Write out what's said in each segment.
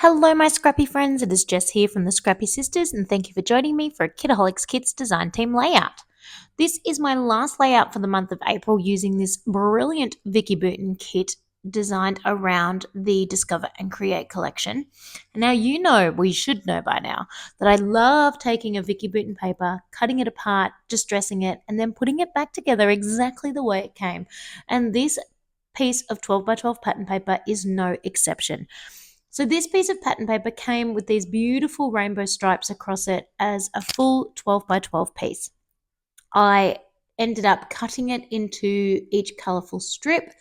Hello, my scrappy friends. It is Jess here from the Scrappy Sisters, and thank you for joining me for a Kidaholics Kits design team layout. This is my last layout for the month of April using this brilliant Vicky Booten kit designed around the Discover and Create collection. And now you know, well, you should know by now, that I love taking a Vicky Booten paper, cutting it apart, distressing it, and then putting it back together exactly the way it came. And this piece of 12 by 12 pattern paper is no exception. So this piece of pattern paper came with these beautiful rainbow stripes across it as a full 12 by 12 piece. I ended up cutting it into each colourful strip,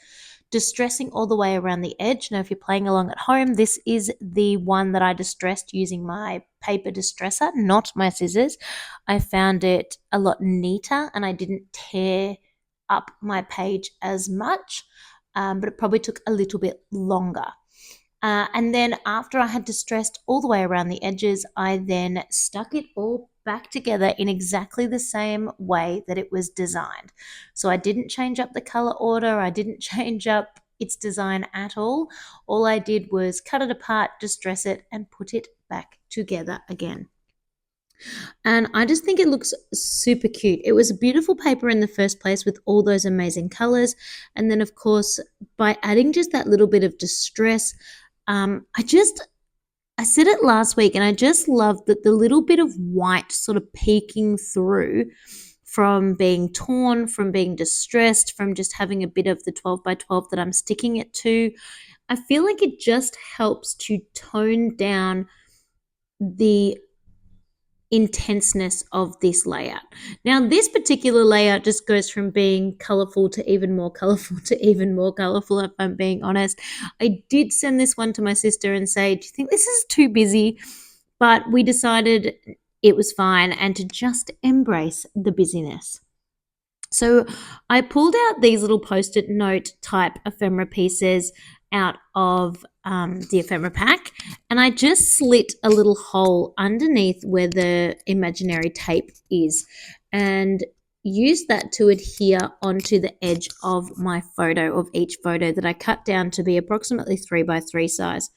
distressing all the way around the edge. Now, if you're playing along at home, this is the one that I distressed using my paper distresser, not my scissors. I found it a lot neater and I didn't tear up my page as much, but it probably took a little bit longer. And then after I had distressed all the way around the edges, I then stuck it all back together in exactly the same way that it was designed. So I didn't change up the color order. I didn't change up its design at all. All I did was cut it apart, distress it, and put it back together again. And I just think it looks super cute. It was a beautiful paper in the first place with all those amazing colors. And then, of course, by adding just that little bit of distress, I said it last week, and I just love that the little bit of white sort of peeking through from being torn, from being distressed, from just having a bit of the 12 by 12 that I'm sticking it to. I feel like it just helps to tone down the intenseness of this layout. Now, this particular layout just goes from being colorful to even more colorful to even more colorful, if I'm being honest. I did send this one to my sister and say, do you think this is too busy? But we decided it was fine and to just embrace the busyness. So I pulled out these little post-it note type ephemera pieces out of the ephemera pack, and I just slit a little hole underneath where the imaginary tape is and used that to adhere onto the edge of my photo, of each photo that I cut down to be approximately 3 by 3 size.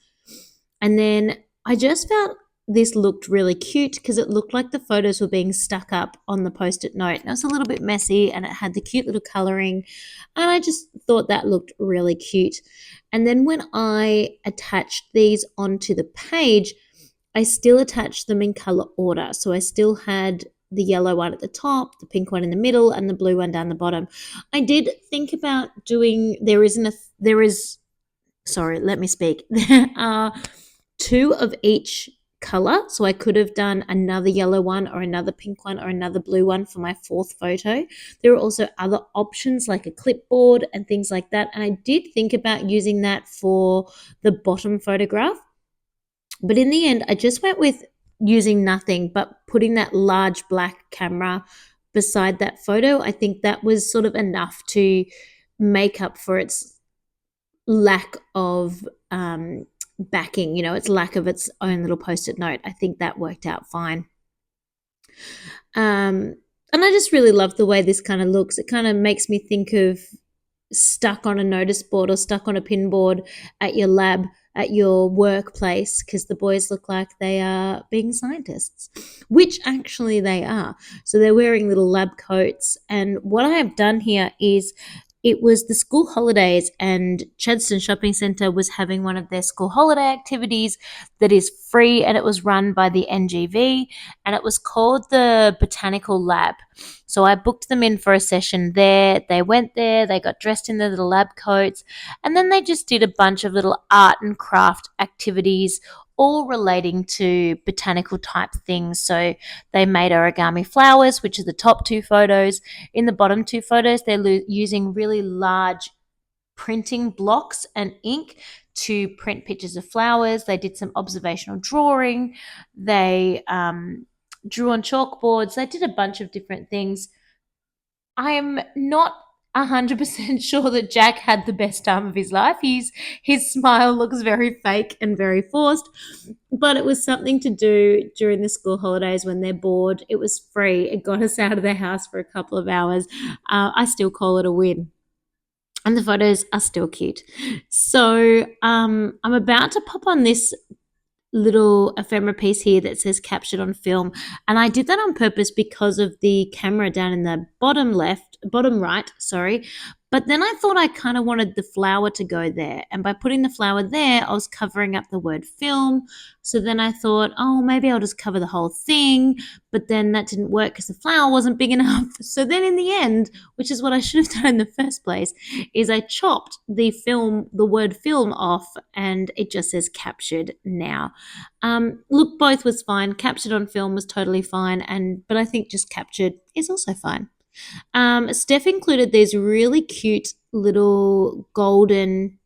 And then I just felt this looked really cute because it looked like the photos were being stuck up on the post-it note. And it was a little bit messy and it had the cute little coloring. And I just thought that looked really cute. And then when I attached these onto the page, I still attached them in color order. So I still had the yellow one at the top, the pink one in the middle, and the blue one down the bottom. I did think about doing, sorry, let me speak. There are two of each color. So I could have done another yellow one or another pink one or another blue one for my fourth photo. There are also other options like a clipboard and things like that. And I did think about using that for the bottom photograph. But in the end, I just went with using nothing but putting that large black camera beside that photo. I think that was sort of enough to make up for its lack of backing, its lack of its own little post-it note. I think that worked out fine. And I just really love the way this kind of looks. It kind of makes me think of stuck on a notice board or stuck on a pin board at your lab, at your workplace, because the boys look like they are being scientists, which actually they are. So they're wearing little lab coats. And what I have done here is, it was the school holidays and Chadstone Shopping Centre was having one of their school holiday activities that is free, and it was run by the NGV, and it was called the Botanical Lab. So I booked them in for a session there. They went there, they got dressed in their little lab coats, and then they just did a bunch of little art and craft activities, all relating to botanical type things. So they made origami flowers, which are the top two photos. In the bottom two photos, they're using really large printing blocks and ink to print pictures of flowers. They did some observational drawing. They drew on chalkboards. They did a bunch of different things. I'm not 100% sure that Jack had the best time of his life. His smile looks very fake and very forced, but it was something to do during the school holidays when they're bored. It was free. It got us out of their house for a couple of hours. I still call it a win. And the photos are still cute. So I'm about to pop on this little ephemera piece here that says captured on film, and I did that on purpose because of the camera down in the bottom right, sorry. But then I thought I kind of wanted the flower to go there, and by putting the flower there I was covering up the word film. So then I thought, oh, maybe I'll just cover the whole thing, but then that didn't work because the flower wasn't big enough. So then in the end, which is what I should have done in the first place, is I chopped the word film off, and it just says captured now. Look, both was fine. Captured on film was totally fine, but I think just captured is also fine. Steph included these really cute little golden,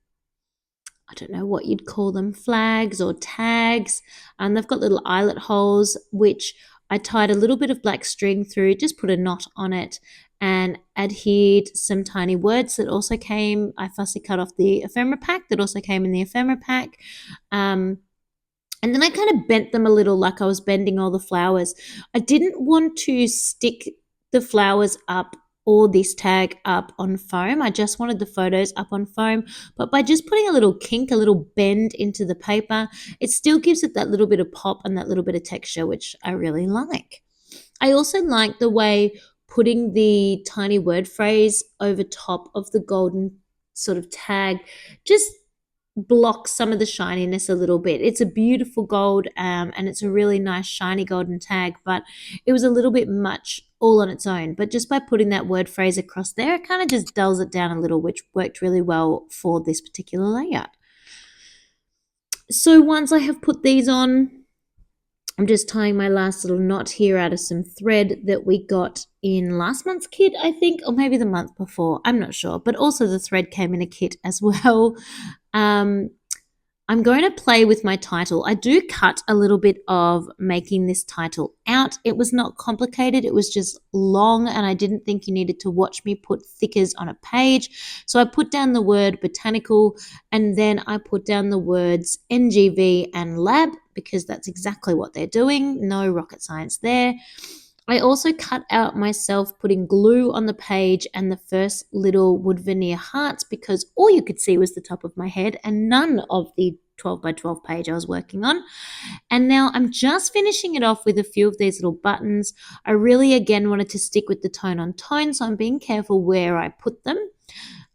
I don't know what you'd call them, flags or tags. And they've got little eyelet holes, which I tied a little bit of black string through, just put a knot on it, and adhered some tiny words that also came. I fussy cut off the ephemera pack that also came in the ephemera pack. And then I kind of bent them a little like I was bending all the flowers. I didn't want to stick the flowers up or this tag up on foam. I just wanted the photos up on foam. But by just putting a little kink, a little bend into the paper, it still gives it that little bit of pop and that little bit of texture, which I really like. I also like the way putting the tiny word phrase over top of the golden sort of tag just blocks some of the shininess a little bit. It's a beautiful gold, and it's a really nice shiny golden tag, but it was a little bit much all on its own. But just by putting that word phrase across there, it kind of just dulls it down a little, which worked really well for this particular layout. So once I have put these on, I'm just tying my last little knot here out of some thread that we got in last month's kit, I think, or maybe the month before. I'm not sure. But also the thread came in a kit as well. I'm going to play with my title. I do cut a little bit of making this title out. It was not complicated. It was just long, and I didn't think you needed to watch me put thickers on a page. So I put down the word botanical, and then I put down the words NGV and lab, because that's exactly what they're doing. No rocket science there. I also cut out myself putting glue on the page and the first little wood veneer hearts, because all you could see was the top of my head and none of the 12 by 12 page I was working on. And now I'm just finishing it off with a few of these little buttons. I really, again, wanted to stick with the tone on tone, so I'm being careful where I put them.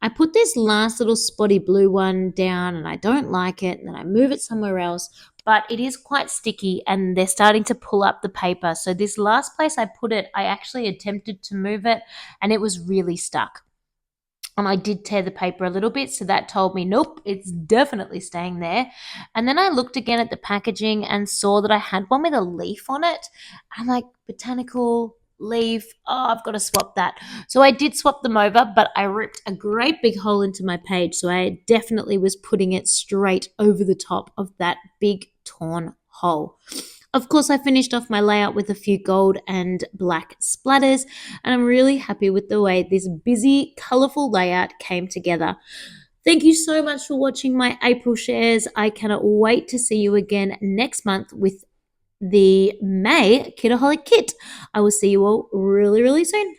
I put this last little spotty blue one down and I don't like it, and then I move it somewhere else, but it is quite sticky and they're starting to pull up the paper. So this last place I put it, I actually attempted to move it and it was really stuck. And I did tear the paper a little bit, so that told me, nope, it's definitely staying there. And then I looked again at the packaging and saw that I had one with a leaf on it. I'm like, botanical leaf, oh, I've got to swap that. So I did swap them over, but I ripped a great big hole into my page, so I definitely was putting it straight over the top of that big torn hole. Of course, I finished off my layout with a few gold and black splatters, and I'm really happy with the way this busy, colourful layout came together. Thank you so much for watching my April shares. I cannot wait to see you again next month with the May Kitaholic kit. I will see you all really, really soon.